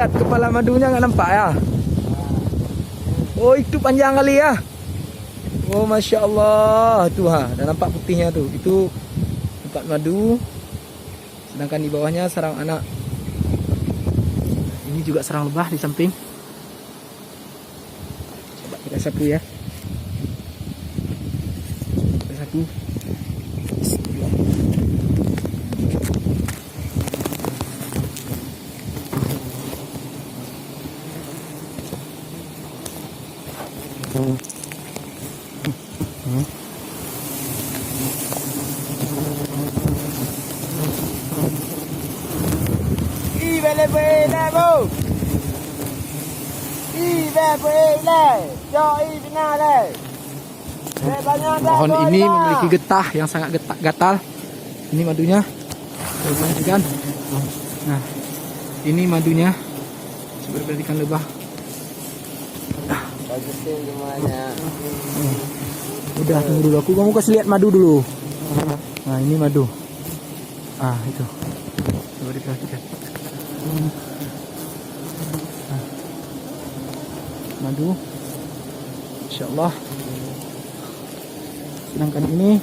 Kepala madunya nggak nampak ya? Oh itu panjang kali ya? Oh masya Allah tuh ha, dah nampak putihnya tuh. Itu tempat madu. Sedangkan di bawahnya sarang anak. Ini juga sarang lebah di samping. Coba kita sapu ya. Kita sapu. Pohon ini memiliki getah yang sangat gatal. Ini madunya. Perhatikan. Nah, ini madunya. Coba perhatikan lebah. Bagusin semuanya. Udah tunggu dulu, kamu kasih lihat madu dulu. Nah ini madu. Ah itu. Coba diperhatikan. Nah, madu. Insya Allah. Sedangkan ini